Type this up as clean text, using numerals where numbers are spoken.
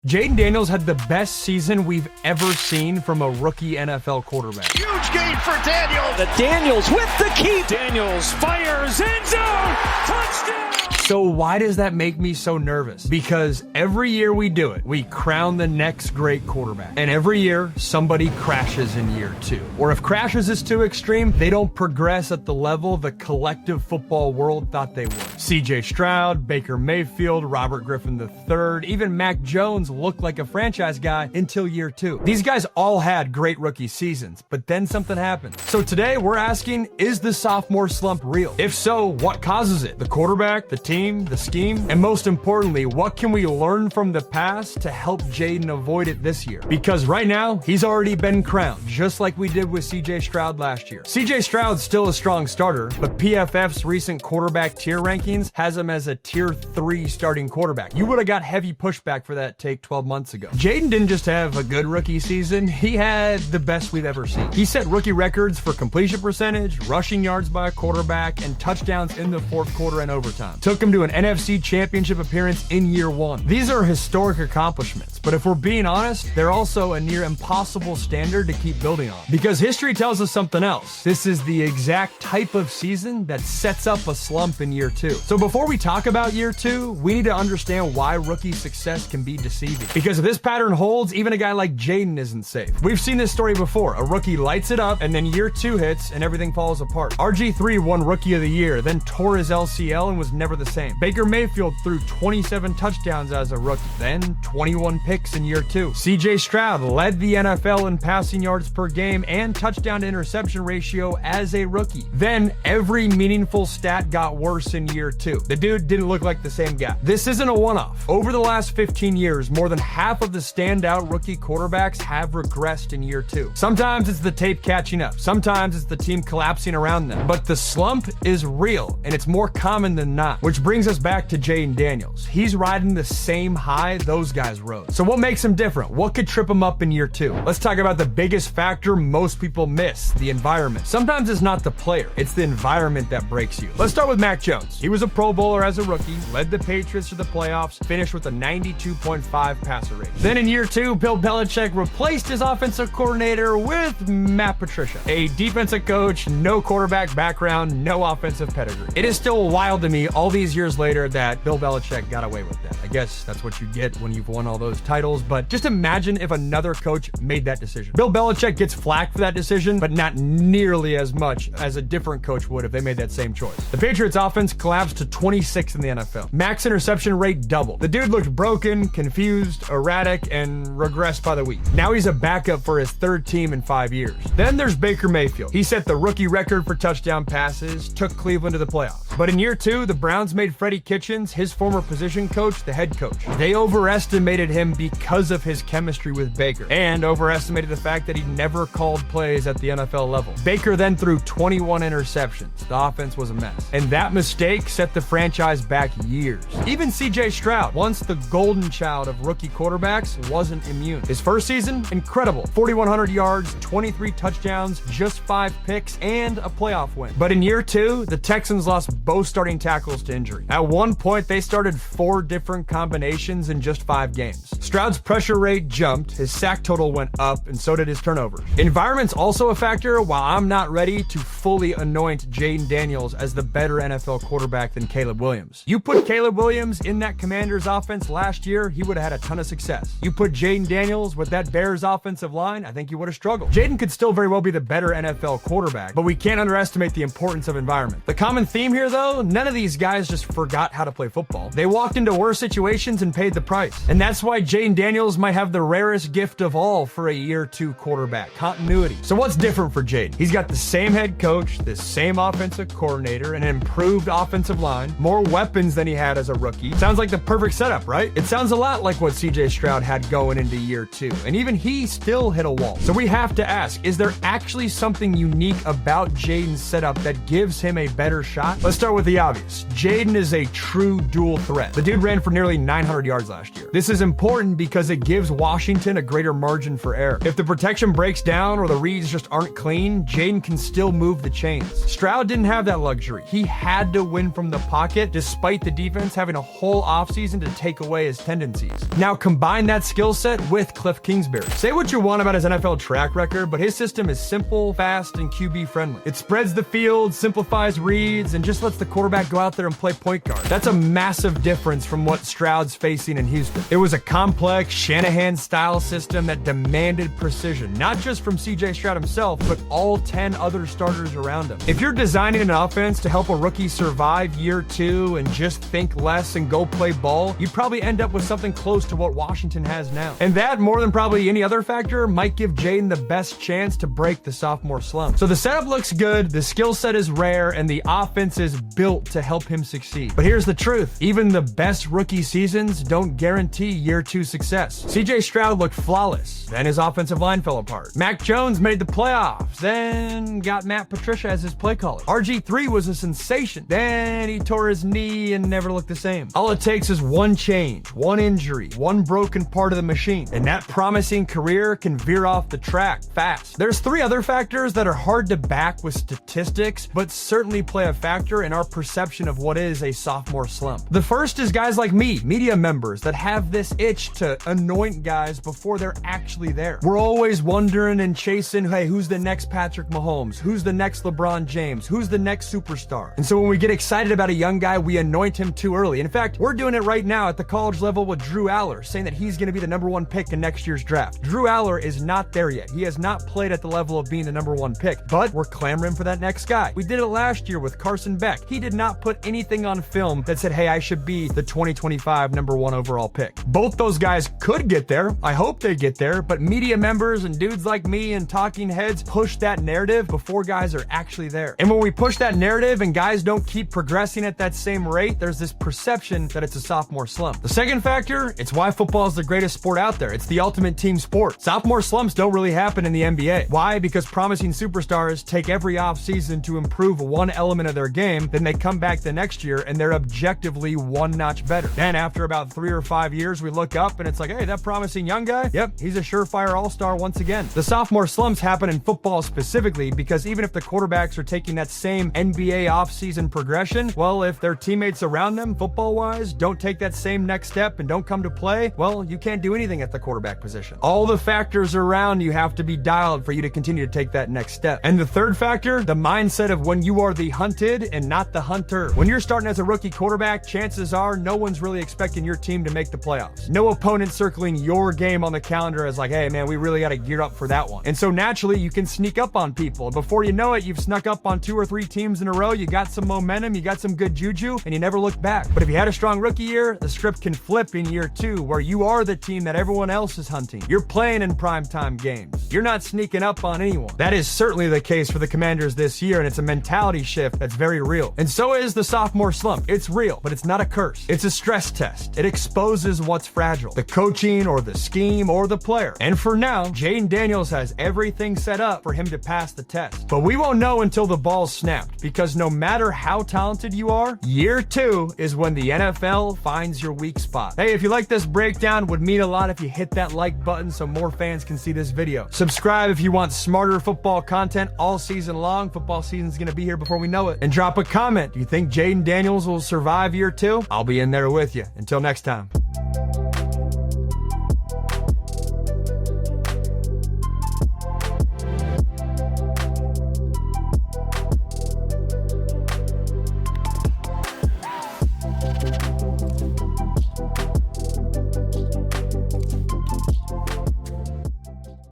Jayden Daniels had the best season we've ever seen from a rookie NFL quarterback. Huge gain for Daniels. The Daniels with the key. Daniels fires, end zone, touchdown. So why does that make me so nervous? Because every year we do it, we crown the next great quarterback. And every year, somebody crashes in year 2. Or if crashes is too extreme, they don't progress at the level the collective football world thought they would. CJ Stroud, Baker Mayfield, Robert Griffin III, even Mac Jones looked like a franchise guy until year 2. These guys all had great rookie seasons, but then something happened. So today we're asking, is the sophomore slump real? If so, what causes it? The quarterback, the team, the scheme, and most importantly, what can we learn from the past to help Jayden avoid it this year? Because right now, he's already been crowned, just like we did with CJ Stroud last year. CJ Stroud's still a strong starter, but PFF's recent quarterback tier rankings has him as a tier 3 starting quarterback. You would have got heavy pushback for that take 12 months ago. Jayden didn't just have a good rookie season, he had the best we've ever seen. He set rookie records for completion percentage, rushing yards by a quarterback, and touchdowns in the fourth quarter and overtime. Took him to an NFC Championship appearance in year 1. These are historic accomplishments, but if we're being honest, they're also a near impossible standard to keep building on. Because history tells us something else. This is the exact type of season that sets up a slump in year 2. So before we talk about year 2, we need to understand why rookie success can be deceiving. Because if this pattern holds, even a guy like Jayden isn't safe. We've seen this story before. A rookie lights it up, and then year 2 hits, and everything falls apart. RGIII won Rookie of the Year, then tore his LCL and was never the same. Baker Mayfield threw 27 touchdowns as a rookie, then 21 picks in year 2. CJ Stroud led the NFL in passing yards per game and touchdown to interception ratio as a rookie. Then every meaningful stat got worse in year 2. The dude didn't look like the same guy. This isn't a one-off. Over the last 15 years, more than half of the standout rookie quarterbacks have regressed in year 2. Sometimes it's the tape catching up. Sometimes it's the team collapsing around them. But the slump is real, and it's more common than not, which brings us back to Jayden Daniels. He's riding the same high those guys rode. So what makes him different? What could trip him up in year 2? Let's talk about the biggest factor most people miss, the environment. Sometimes it's not the player, it's the environment that breaks you. Let's start with Mac Jones. He was a Pro Bowler as a rookie, led the Patriots to the playoffs, finished with a 92.5 passer rate. Then in year 2, Bill Belichick replaced his offensive coordinator with Matt Patricia, a defensive coach, no quarterback background, no offensive pedigree. It is still wild to me all these years later that Bill Belichick got away with that. I guess that's what you get when you've won all those titles, but just imagine if another coach made that decision. Bill Belichick gets flack for that decision, but not nearly as much as a different coach would if they made that same choice. The Patriots offense collapsed to 26th in the NFL. Max interception rate doubled. The dude looked broken, confused, erratic, and regressed by the week. Now he's a backup for his 3rd team in 5 years. Then there's Baker Mayfield. He set the rookie record for touchdown passes, took Cleveland to the playoffs. But in year 2, the Browns made Freddie Kitchens, his former position coach, the head coach. They overestimated him because of his chemistry with Baker, and overestimated the fact that he never called plays at the NFL level. Baker then threw 21 interceptions. The offense was a mess. And that mistake set the franchise back years. Even CJ Stroud, once the golden child of rookie quarterbacks, wasn't immune. His first season, incredible. 4,100 yards, 23 touchdowns, just 5 picks, and a playoff win. But in year 2, the Texans lost both starting tackles to injury. At one point, they started 4 different combinations in just 5 games. Stroud's pressure rate jumped, his sack total went up, and so did his turnovers. Environment's also a factor. While I'm not ready to fully anoint Jayden Daniels as the better NFL quarterback than Caleb Williams. You put Caleb Williams in that Commanders offense last year, he would have had a ton of success. You put Jayden Daniels with that Bears offensive line, I think he would have struggled. Jayden could still very well be the better NFL quarterback, but we can't underestimate the importance of environment. The common theme here though, none of these guys just forgot how to play football. They walked into worse situations and paid the price. And that's why Jayden Daniels might have the rarest gift of all for a year 2 quarterback, continuity. So what's different for Jayden? He's got the same head coach, the same offensive coordinator, an improved offensive line, more weapons than he had as a rookie. Sounds like the perfect setup, right? It sounds a lot like what CJ Stroud had going into year 2, and even he still hit a wall. So we have to ask, is there actually something unique about Jayden's setup that gives him a better shot? Let's start with the obvious. Jayden is a true dual threat. The dude ran for nearly 900 yards last year. This is important because it gives Washington a greater margin for error. If the protection breaks down or the reads just aren't clean, Jayden can still move the chains. Stroud didn't have that luxury. He had to win from from the pocket despite the defense having a whole offseason to take away his tendencies. Now combine that skill set with Cliff Kingsbury. Say what you want about his NFL track record, but his system is simple, fast, and QB friendly. It spreads the field, simplifies reads, and just lets the quarterback go out there and play point guard. That's a massive difference from what Stroud's facing in Houston. It was a complex Shanahan-style system that demanded precision, not just from CJ Stroud himself, but all 10 other starters around him. If you're designing an offense to help a rookie survive year 2 and just think less and go play ball, you'd probably end up with something close to what Washington has now. And that, more than probably any other factor, might give Jayden the best chance to break the sophomore slump. So the setup looks good, the skill set is rare, and the offense is built to help him succeed. But here's the truth. Even the best rookie seasons don't guarantee year 2 success. CJ Stroud looked flawless, then his offensive line fell apart. Mac Jones made the playoffs, then got Matt Patricia as his play caller. RG3 was a sensation, then he tore his knee and never looked the same. All it takes is one change, one injury, one broken part of the machine, and that promising career can veer off the track fast. There's 3 other factors that are hard to back with statistics, but certainly play a factor in our perception of what is a sophomore slump. The first is guys like me, media members, that have this itch to anoint guys before they're actually there. We're always wondering and chasing, hey, who's the next Patrick Mahomes? Who's the next LeBron James? Who's the next superstar? And so when we get excited about a young guy, we anoint him too early. In fact, we're doing it right now at the college level with Drew Aller, saying that he's going to be the number 1 pick in next year's draft. Drew Aller is not there yet. He has not played at the level of being the number 1 pick, but we're clamoring for that next guy. We did it last year with Carson Beck. He did not put anything on film that said, hey, I should be the 2025 number 1 overall pick. Both those guys could get there. I hope they get there, but media members and dudes like me and talking heads push that narrative before guys are actually there. And when we push that narrative and guys don't keep progressing at that same rate, there's this perception that it's a sophomore slump. The second factor, it's why football is the greatest sport out there. It's the ultimate team sport. Sophomore slumps don't really happen in the NBA. Why? Because promising superstars take every offseason to improve one element of their game, then they come back the next year and they're objectively one notch better. Then after about 3 or 5 years, we look up and it's like, hey, that promising young guy, yep, he's a surefire all-star once again. The sophomore slumps happen in football specifically because even if the quarterbacks are taking that same NBA offseason progression, well, if their teammates around them, football-wise, don't take that same next step and don't come to play, well, you can't do anything at the quarterback position. All the factors around you have to be dialed for you to continue to take that next step. And the third factor, the mindset of when you are the hunted and not the hunter. When you're starting as a rookie quarterback, chances are no one's really expecting your team to make the playoffs. No opponent circling your game on the calendar as like, hey man, we really got to gear up for that one. And so naturally you can sneak up on people. Before you know it, you've snuck up on 2 or 3 teams in a row, you got some momentum, you got some good juju, and you never look back. But if you had a strong rookie year, the script can flip in year 2, where you are the team that everyone else is hunting. You're playing in primetime games. You're not sneaking up on anyone. That is certainly the case for the Commanders this year, and it's a mentality shift that's very real. And so is the sophomore slump. It's real, but it's not a curse. It's a stress test. It exposes what's fragile, the coaching or the scheme or the player. And for now, Jayden Daniels has everything set up for him to pass the test. But we won't know until the ball's snapped, because no matter how talented you are, year 2 is when the NFL finds your weak spot. Hey, if you like this breakdown, would mean a lot if you hit that like button so more fans can see this video. Subscribe if you want smarter football content all season long. Football season's gonna be here before we know it. And drop a comment. Do you think Jayden Daniels will survive year 2? I'll be in there with you. Until next time.